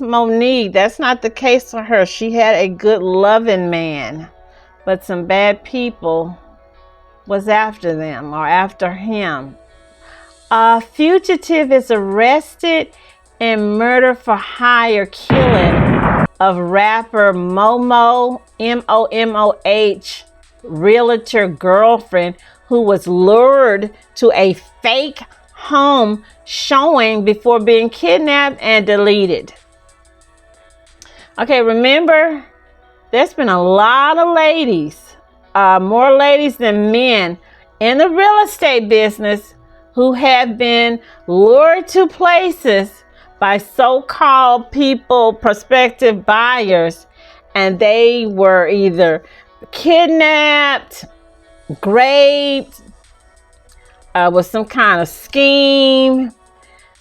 Monique, that's not the case for her. She had a good loving man, but some bad people was after them or after him. A fugitive is arrested in murder for hire killing of rapper Momoh, Momoh, realtor girlfriend who was lured to a fake home showing before being kidnapped and deleted. Okay, remember, there's been a lot of ladies, more ladies than men in the real estate business who have been lured to places by so-called people, prospective buyers, and they were either kidnapped, raped, with some kind of scheme.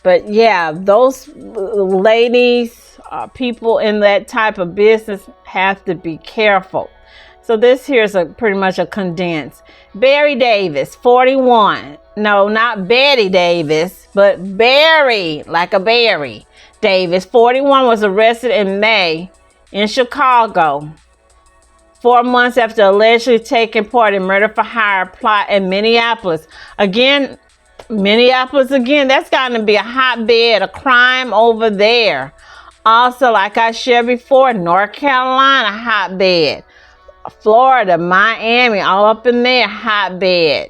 But yeah, those ladies, people in that type of business have to be careful. So this here is pretty much a condensed. Barry Davis, 41. No, not Betty Davis, but Barry, like a berry. Davis, 41, was arrested in May in Chicago, 4 months after allegedly taking part in murder for hire plot in Minneapolis. Minneapolis again, that's gotta be a hotbed of crime over there. Also, like I shared before, North Carolina, hotbed. Florida, Miami, all up in there, hotbed.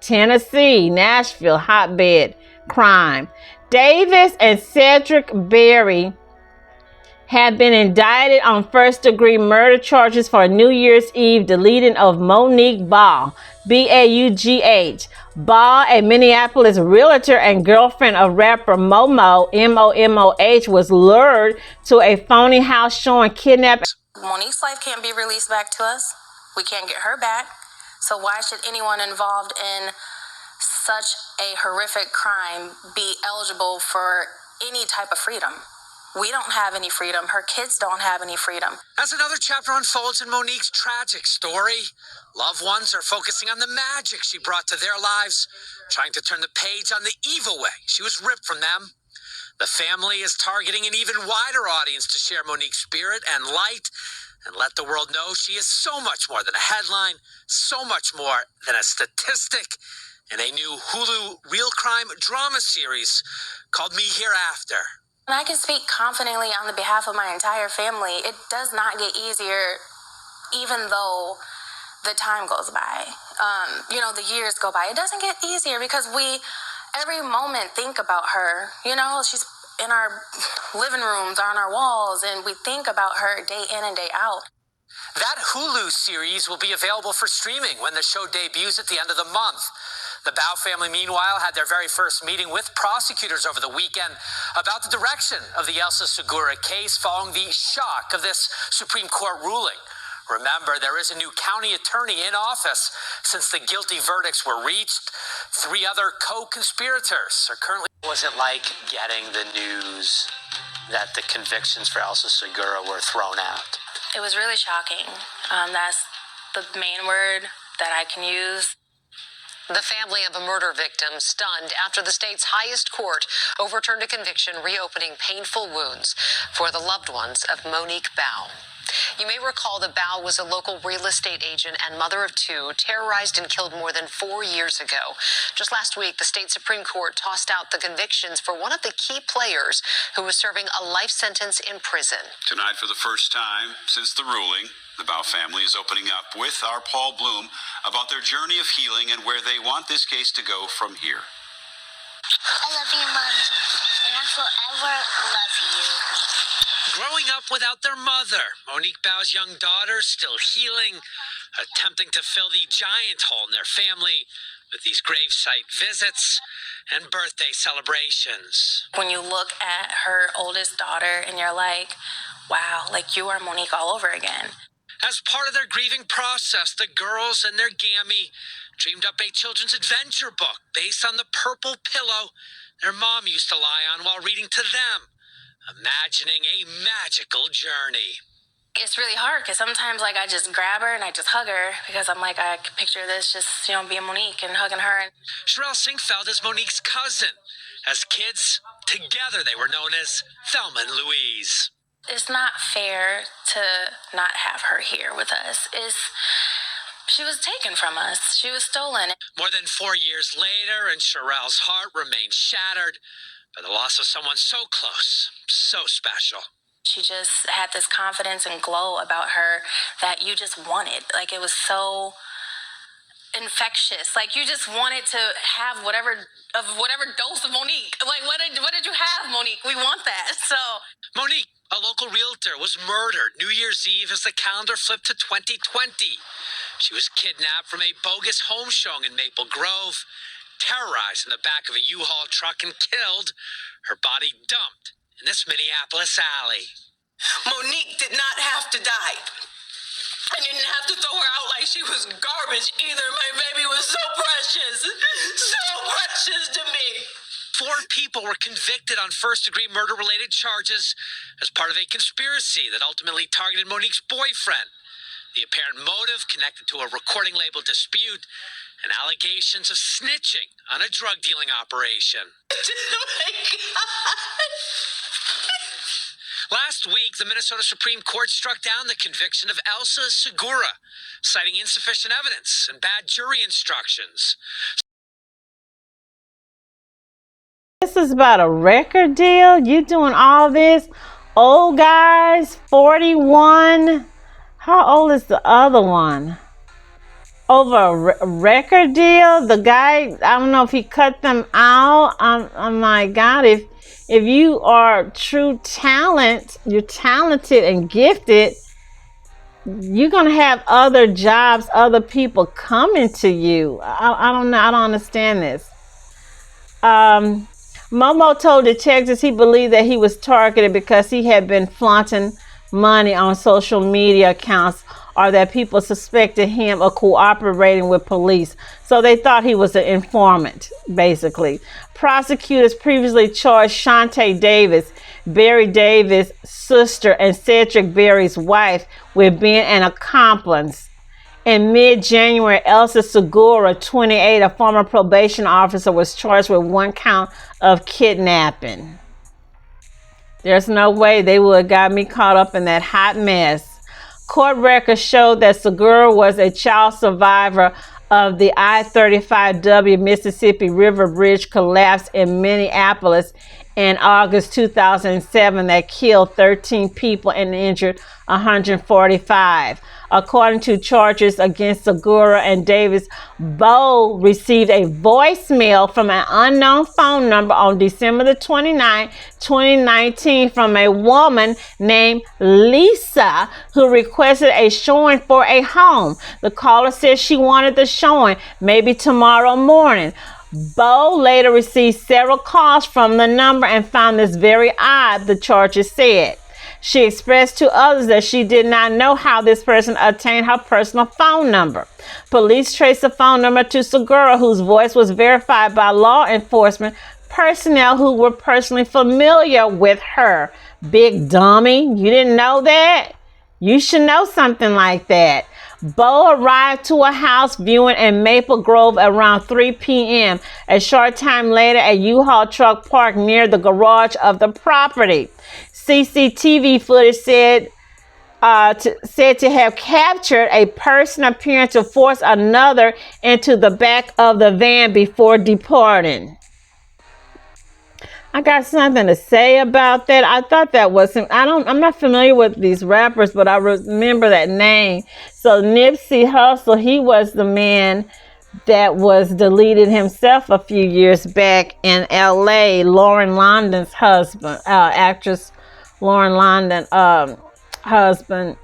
Tennessee, Nashville, hotbed crime. Davis and Cedric Berry have been indicted on first-degree murder charges for New Year's Eve deleting of Monique Baugh, Baugh. Baugh, a Minneapolis realtor and girlfriend of rapper Momoh, Momoh, was lured to a phony house showing kidnapping. Monique's life can't be released back to us. We can't get her back. So why should anyone involved in such a horrific crime be eligible for any type of freedom? We don't have any freedom. Her kids don't have any freedom. As another chapter unfolds in Monique's tragic story, loved ones are focusing on the magic she brought to their lives, trying to turn the page on the evil way she was ripped from them. The family is targeting an even wider audience to share Monique's spirit and light and let the world know she is so much more than a headline, so much more than a statistic in a new Hulu real crime drama series called Me Hereafter. And I can speak confidently on the behalf of my entire family. It does not get easier, even though the time goes by. The years go by. It doesn't get easier because we, every moment, think about her. She's in our living rooms, on our walls, and we think about her day in and day out. That Hulu series will be available for streaming when the show debuts at the end of the month. The Baugh family, meanwhile, had their very first meeting with prosecutors over the weekend about the direction of the Elsa Segura case following the shock of this Supreme Court ruling. Remember, there is a new county attorney in office since the guilty verdicts were reached. 3 other co-conspirators are currently... What was it like getting the news that the convictions for Elsa Segura were thrown out? It was really shocking. That's the main word that I can use. The family of a murder victim stunned after the state's highest court overturned a conviction reopening painful wounds for the loved ones of Monique Baugh. You may recall that Baugh was a local real estate agent and mother of 2, terrorized and killed more than 4 years ago. Just last week, the state Supreme Court tossed out the convictions for one of the key players who was serving a life sentence in prison. Tonight, for the first time since the ruling, the Baugh family is opening up with our Paul Bloom about their journey of healing and where they want this case to go from here. I love you, Mommy, and I forever love you. Growing up without their mother, Monique Baugh's young daughter still healing, attempting to fill the giant hole in their family with these gravesite visits and birthday celebrations. When you look at her oldest daughter and you're like, wow, like you are Monique all over again. As part of their grieving process, the girls and their Gammy dreamed up a children's adventure book based on the purple pillow their mom used to lie on while reading to them, imagining a magical journey. It's really hard because sometimes I just grab her and I just hug her because I'm like, I can picture this just, being Monique and hugging her. Sherelle Sinkfeld is Monique's cousin, As kids, together they were known as Thelma and Louise. It's not fair to not have her here with us. She was taken from us. She was stolen. More than 4 years later, and Sherelle's heart remains shattered by the loss of someone so close, so special. She just had this confidence and glow about her that you just wanted. Like, it was so infectious. Like, you just wanted to have whatever dose of Monique. Like, what did you have, Monique? We want that. So Monique, a local realtor, was murdered New Year's Eve as the calendar flipped to 2020. She was kidnapped from a bogus home showing in Maple Grove, terrorized in the back of a U-Haul truck, and killed, her body dumped in this Minneapolis alley. Monique did not have to die. I didn't have to throw her out like she was garbage either. My baby was so precious to me. 4 people were convicted on first-degree murder-related charges as part of a conspiracy that ultimately targeted Monique's boyfriend. The apparent motive connected to a recording label dispute and allegations of snitching on a drug-dealing operation. Oh my God. Last week, the Minnesota Supreme Court struck down the conviction of Elsa Segura, citing insufficient evidence and bad jury instructions. This is about a record deal? You doing all this? Old guys, 41. How old is the other one? Over a record deal? The guy, I don't know if he cut them out. I'm my God, if you are true talent, you're talented and gifted, you're going to have other jobs, other people coming to you. I don't know. I don't understand this. Momoh told detectives he believed that he was targeted because he had been flaunting money on social media accounts, or that people suspected him of cooperating with police. So they thought he was an informant, basically. Prosecutors previously charged Shantae Davis, Barry Davis' sister, and Cedric Berry's wife with being an accomplice. In mid-January, Elsa Segura, 28, a former probation officer, was charged with 1 count of kidnapping. There's no way they would have got me caught up in that hot mess. Court records showed that Segura was a child survivor of the I-35W Mississippi River Bridge collapse in Minneapolis in August 2007 that killed 13 people and injured 145. According to charges against Segura and Davis, Baugh received a voicemail from an unknown phone number on December the 29th, 2019 from a woman named Lisa who requested a showing for a home. The caller said she wanted the showing maybe tomorrow morning. Baugh later received several calls from the number and found this very odd, the charges said. She expressed to others that she did not know how this person obtained her personal phone number. Police traced the phone number to Segura, whose voice was verified by law enforcement personnel who were personally familiar with her. Big dummy, you didn't know that? You should know something like that. Baugh arrived to a house viewing in Maple Grove around 3 p.m. A short time later, a U-Haul truck parked near the garage of the property. CCTV footage said to have captured a person appearing to force another into the back of the van before departing. I got something to say about that. I thought that was I'm not familiar with these rappers, but I remember that name. So Nipsey Hussle, he was the man that was deleted himself a few years back in LA. Lauren London's husband, actress Lauren London, husband.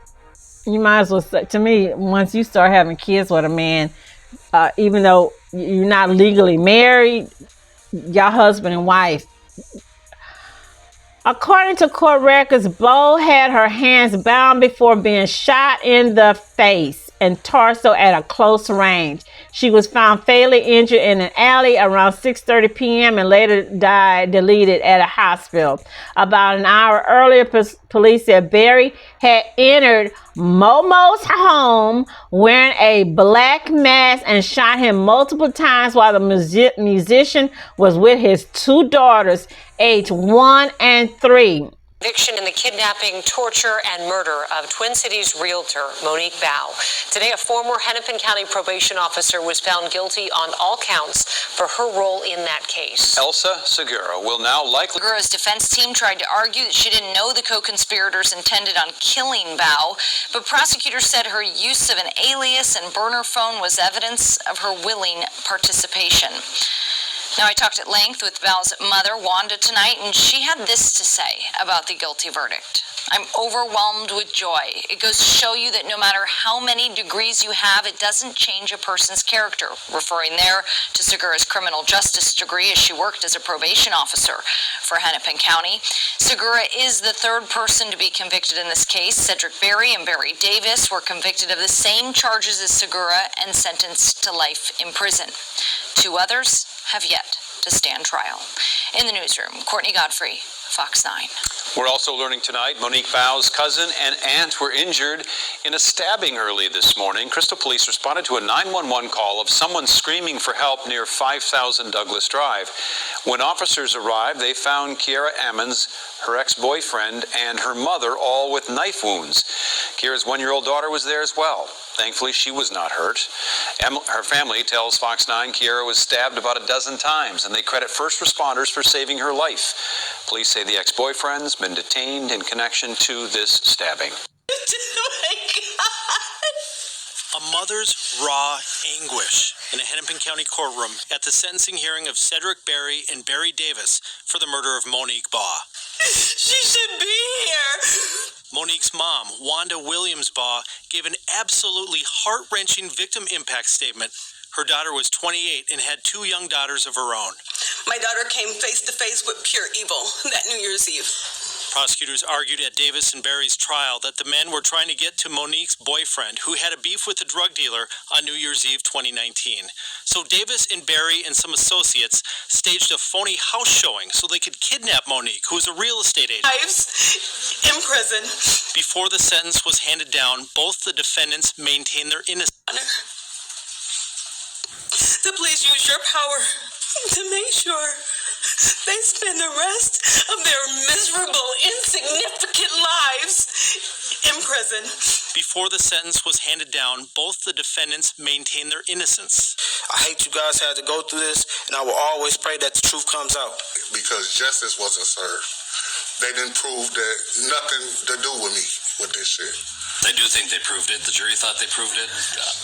You might as well say, to me, once you start having kids with a man, even though you're not legally married, your husband and wife. According to court records, Baugh had her hands bound before being shot in the face and torso at a close range. She was found fatally injured in an alley around 6:30 p.m. and later died deleted at a hospital. About an hour earlier, police said Berry had entered Momoh's home wearing a black mask and shot him multiple times while the musician was with his two daughters, aged 1 and 3. Conviction in the kidnapping, torture, and murder of Twin Cities realtor Monique Baugh. Today, a former Hennepin County probation officer was found guilty on all counts for her role in that case. Elsa Segura will now likely... Segura's defense team tried to argue that she didn't know the co-conspirators intended on killing Baugh, but prosecutors said her use of an alias and burner phone was evidence of her willing participation. Now, I talked at length with Baugh's mother, Wanda, tonight, and she had this to say about the guilty verdict. I'm overwhelmed with joy. It goes to show you that no matter how many degrees you have, it doesn't change a person's character, referring there to Segura's criminal justice degree as she worked as a probation officer for Hennepin County. Segura is the third person to be convicted in this case. Cedric Berry and Barry Davis were convicted of the same charges as Segura and sentenced to life in prison. 2 others have yet to stand trial. In the newsroom, Courtney Godfrey, Fox 9. We're also learning tonight Monique Baugh's cousin and aunt were injured in a stabbing early this morning. Crystal police responded to a 911 call of someone screaming for help near 5000 Douglas Drive. When officers arrived, they found Kiera Ammons, her ex-boyfriend, and her mother all with knife wounds. Kiera's 1-year-old daughter was there as well. Thankfully, she was not hurt. Her family tells Fox 9 Kiera was stabbed about a dozen times, and they credit first responders for saving her life. Police say the ex-boyfriend's been detained in connection to this stabbing. Oh my God. A mother's raw anguish in a Hennepin County courtroom at the sentencing hearing of Cedric Berry and Barry Davis for the murder of Monique Baugh. She should be here. Monique's mom, Wanda Williams Baugh, gave an absolutely heart-wrenching victim impact statement. Her daughter was 28 and had 2 young daughters of her own. My daughter came face to face with pure evil that New Year's Eve. Prosecutors argued at Davis and Berry's trial that the men were trying to get to Monique's boyfriend, who had a beef with a drug dealer on New Year's Eve 2019. So Davis and Berry and some associates staged a phony house showing so they could kidnap Monique, who was a real estate agent. Lives in prison. Before the sentence was handed down, both the defendants maintained their innocence. To please use your power to make sure they spend the rest of their miserable, insignificant lives in prison. Before the sentence was handed down, both the defendants maintained their innocence. I hate you guys had to go through this, and I will always pray that the truth comes out. Because justice wasn't served. They didn't prove that nothing to do with me with this shit. I do think they proved it. The jury thought they proved it.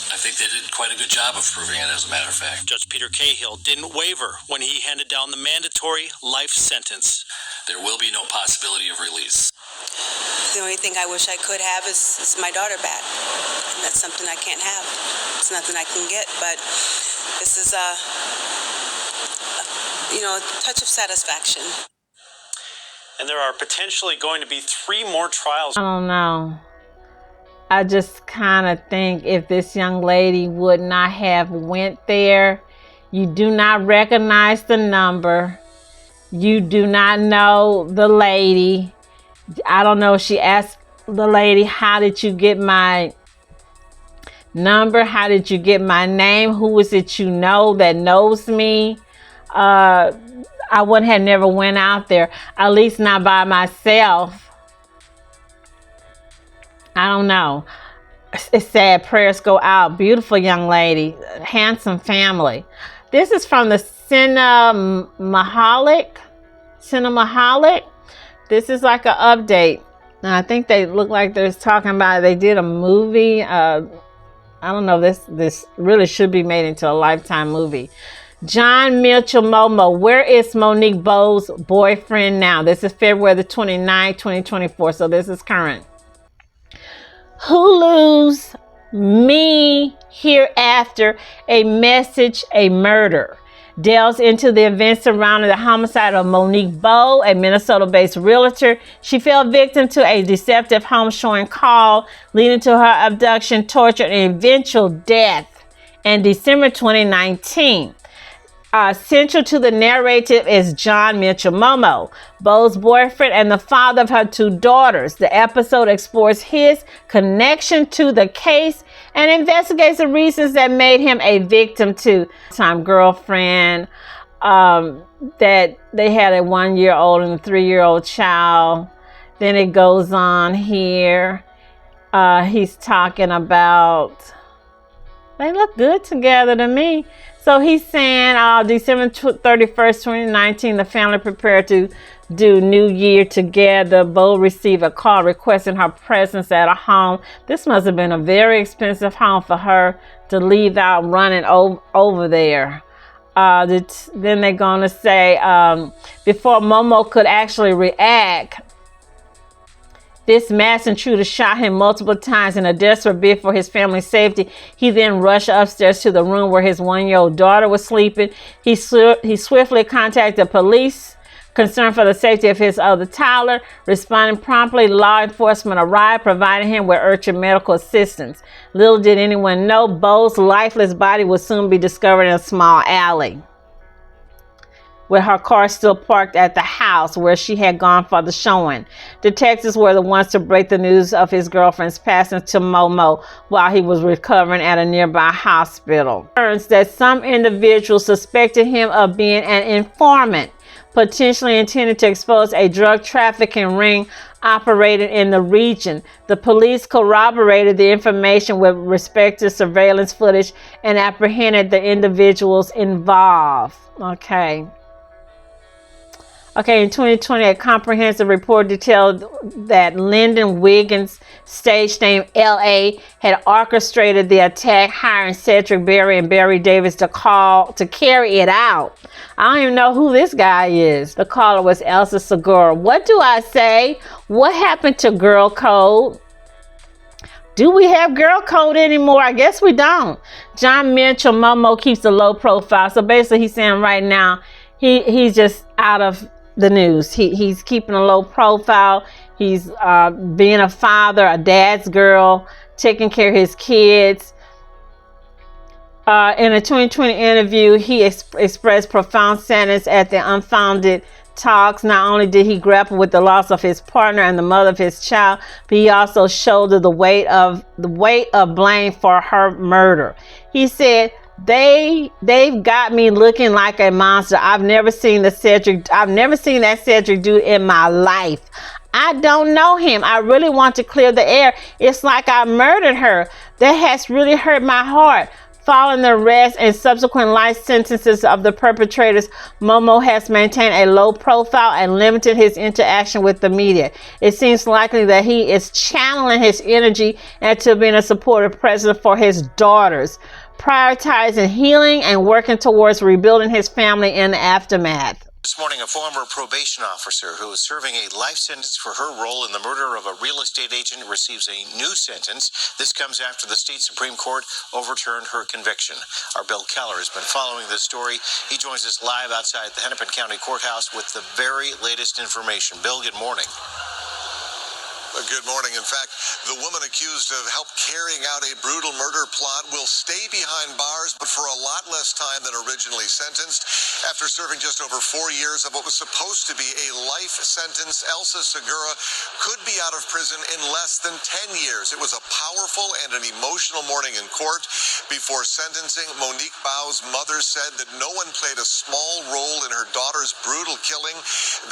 I think they did quite a good job of proving it, as a matter of fact. Judge Peter Cahill didn't waver when he handed down the mandatory life sentence. There will be no possibility of release. The only thing I wish I could have is my daughter back. And that's something I can't have. It's nothing I can get, but this is a touch of satisfaction. And there are potentially going to be 3 more trials. I don't know. I just kind of think if this young lady would not have went there, you do not recognize the number. You do not know the lady. I don't know. She asked the lady, how did you get my number? How did you get my name? Who is it you know that knows me? I wouldn't have never went out there, at least not by myself. I don't know. It's sad. Prayers go out. Beautiful young lady. Handsome family. This is from the Cinemaholic. This is like an update. And I think they look like they're talking about, they did a movie. I don't know. This really should be made into a Lifetime movie. John Mitchell Momoh. Where is Monique Baugh's boyfriend now? This is February the 29th, 2024. So this is current. Hulu's Me Hereafter, a Message, a Murder, delves into the events surrounding the homicide of Monique Baugh, a Minnesota-based realtor. She fell victim to a deceptive home showing call, leading to her abduction, torture, and eventual death in December 2019. Central to the narrative is John Mitchell Momoh, Beau's boyfriend and the father of her 2 daughters. The episode explores his connection to the case and investigates the reasons that made him a victim to time girlfriend, that they had a 1-year-old and a 3-year-old child. Then it goes on here. He's talking about, they look good together to me. So he's saying December 31st, 2019, the family prepared to do New Year together. Beau received a call requesting her presence at a home. This must have been a very expensive home for her to leave out running over there. Then they're going to say, before Momoh could actually react, this masked intruder shot him multiple times in a desperate bid for his family's safety. He then rushed upstairs to the room where his 1-year-old daughter was sleeping. He swiftly contacted police, concerned for the safety of his other toddler. Responding promptly, law enforcement arrived, providing him with urgent medical assistance. Little did anyone know, Beau's lifeless body would soon be discovered in a small alley, with her car still parked at the house where she had gone for the showing. Detectives were the ones to break the news of his girlfriend's passing to Momoh while he was recovering at a nearby hospital. It turns that some individuals suspected him of being an informant, potentially intended to expose a drug trafficking ring operating in the region. The police corroborated the information with respect to surveillance footage and apprehended the individuals involved. Okay, in 2020, a comprehensive report detailed that Lyndon Wiggins, stage name L.A., had orchestrated the attack, hiring Cedric Berry and Barry Davis to carry it out. I don't even know who this guy is. The caller was Elsa Segura. What do I say? What happened to Girl Code? Do we have Girl Code anymore? I guess we don't. John Mitchell Momoh keeps a low profile. So basically he's saying right now he's just out of the news. He's keeping a low profile. He's being a father, a dad's girl, taking care of his kids. In a 2020 interview, he expressed profound sadness at the unfounded talks. Not only did he grapple with the loss of his partner and the mother of his child, but he also shouldered the weight of blame for her murder. He said, They've got me looking like a monster. I've never seen that Cedric dude in my life. I don't know him. I really want to clear the air. It's like I murdered her. That has really hurt my heart. Following the arrest and subsequent life sentences of the perpetrators, Momoh has maintained a low profile and limited his interaction with the media. It seems likely that he is channeling his energy into being a supportive presence for his daughters, prioritizing healing and working towards rebuilding his family in the aftermath. This morning, a former probation officer who is serving a life sentence for her role in the murder of a real estate agent receives a new sentence. This comes after the state Supreme Court overturned her conviction. Our Bill Keller has been following this story. He joins us live outside the Hennepin County Courthouse with the very latest information. Bill, good morning. Good morning. In fact, the woman accused of help carrying out a brutal murder plot will stay behind bars, but for a lot less time than originally sentenced. After serving just over 4 years of what was supposed to be a life sentence, Elsa Segura could be out of prison in less than 10 years. It was a powerful and an emotional morning in court. Before sentencing, Monique Baugh's mother said that no one played a small role in her daughter's brutal killing,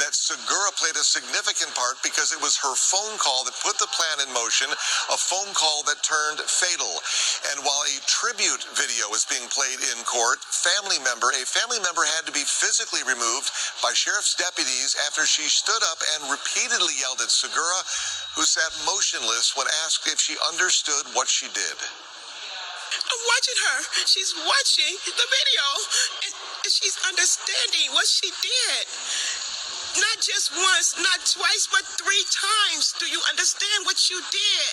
that Segura played a significant part because it was her phone call that put the plan in motion, a phone call that turned fatal. And while a tribute video is being played in court, a family member had to be physically removed by sheriff's deputies after she stood up and repeatedly yelled at Segura, who sat motionless when asked if she understood what she did. I'm watching her. She's watching the video, and she's understanding what she did. Not just once, not twice, but 3 times. Do you understand what you did?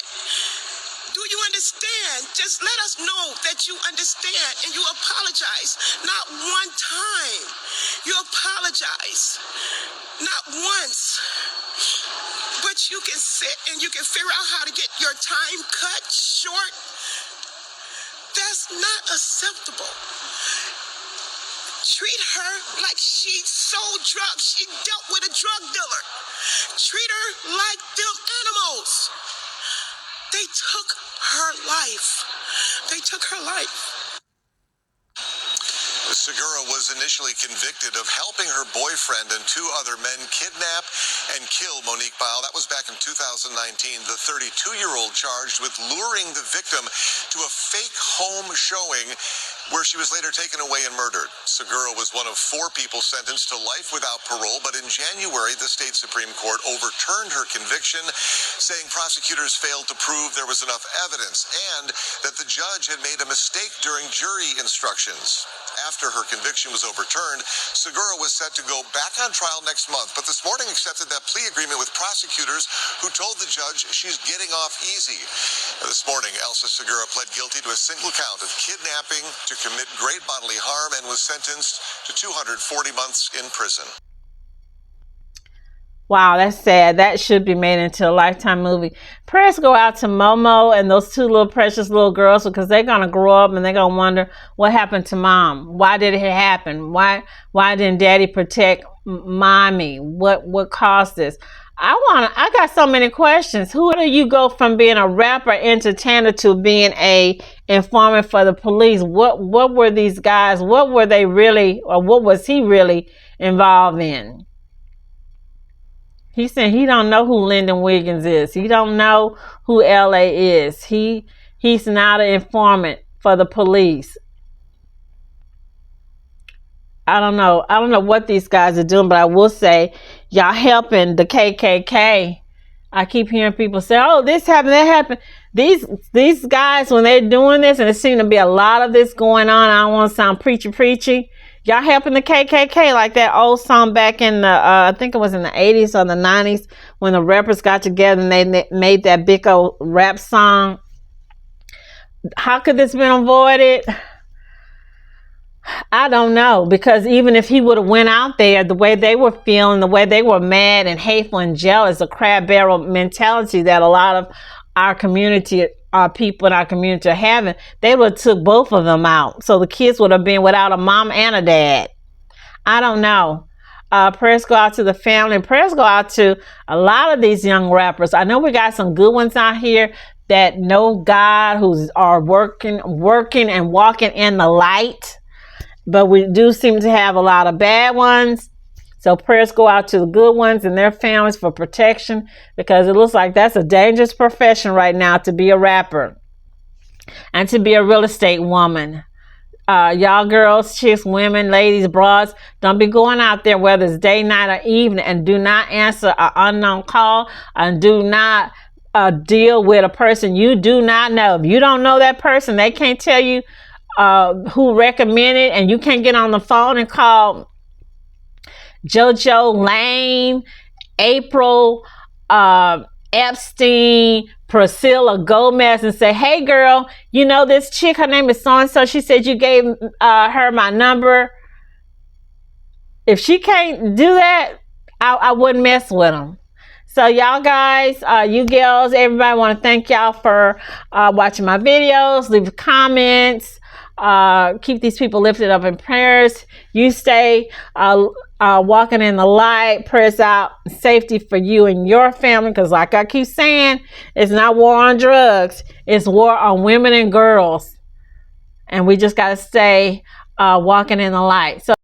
Do you understand? Just let us know that you understand and you apologize. Not one time. You apologize. Not once. But you can sit and you can figure out how to get your time cut short. That's It's not acceptable. Treat her like she sold drugs. She dealt with a drug dealer. Treat her like them animals. They took her life. They took her life. Segura was initially convicted of helping her boyfriend and 2 other men kidnap and kill Monique Baugh. That was back in 2019. The 32-year-old charged with luring the victim to a fake home showing where she was later taken away and murdered. Segura was one of 4 people sentenced to life without parole, but in January, the state Supreme Court overturned her conviction, saying prosecutors failed to prove there was enough evidence and that the judge had made a mistake during jury instructions. After her conviction was overturned, Segura was set to go back on trial next month, but this morning accepted that plea agreement with prosecutors who told the judge she's getting off easy. This morning, Elsa Segura pled guilty to a single count of kidnapping to commit great bodily harm and was sentenced to 240 months in prison. Wow, that's sad. That should be made into a Lifetime movie. Prayers go out to Momoh and those 2 little precious little girls, because they're going to grow up and they're going to wonder what happened to mom. Why did it happen? Why didn't daddy protect mommy? What caused this? I got so many questions. Who do you go from being a rapper, entertainer, to being a informant for the police? What were these guys? What were they really, or what was he really involved in? He said he don't know who Lyndon Wiggins is. He don't know who LA is. He's not an informant for the police. I don't know what these guys are doing, but I will say y'all helping the KKK. I keep hearing people say, oh, this happened, that happened. These guys, when they're doing this, and there seems to be a lot of this going on, I don't want to sound preachy. Y'all helping the KKK, like that old song back in the, I think it was in the 80s or the 90s, when the rappers got together and they made that big old rap song. How could this been avoided? I don't know, because even if he would have went out there, the way they were feeling, the way they were mad and hateful and jealous, a crab barrel mentality that a lot of our community, our people in our community are having, they would have took both of them out. So the kids would have been without a mom and a dad. I don't know. Prayers go out to the family. Prayers go out to a lot of these young rappers. I know we got some good ones out here that know God, who are working and walking in the light. But we do seem to have a lot of bad ones. So prayers go out to the good ones and their families for protection, because it looks like that's a dangerous profession right now, to be a rapper and to be a real estate woman. Y'all girls, chicks, women, ladies, broads, don't be going out there, whether it's day, night, or evening, and do not answer an unknown call, and do not deal with a person you do not know. If you don't know that person, they can't tell you who recommended, and you can't get on the phone and call JoJo, Lane, April, Epstein, Priscilla Gomez, and say, hey girl, you know this chick, her name is so-and-so, she said you gave her my number. If she can't do that, I wouldn't mess with them. So y'all guys, you girls, everybody, want to thank y'all for watching my videos. Leave comments. Keep these people lifted up in prayers. You stay walking in the light. Prayers out, safety for you and your family, because like I keep saying, it's not war on drugs, it's war on women and girls, and we just got to stay walking in the light. So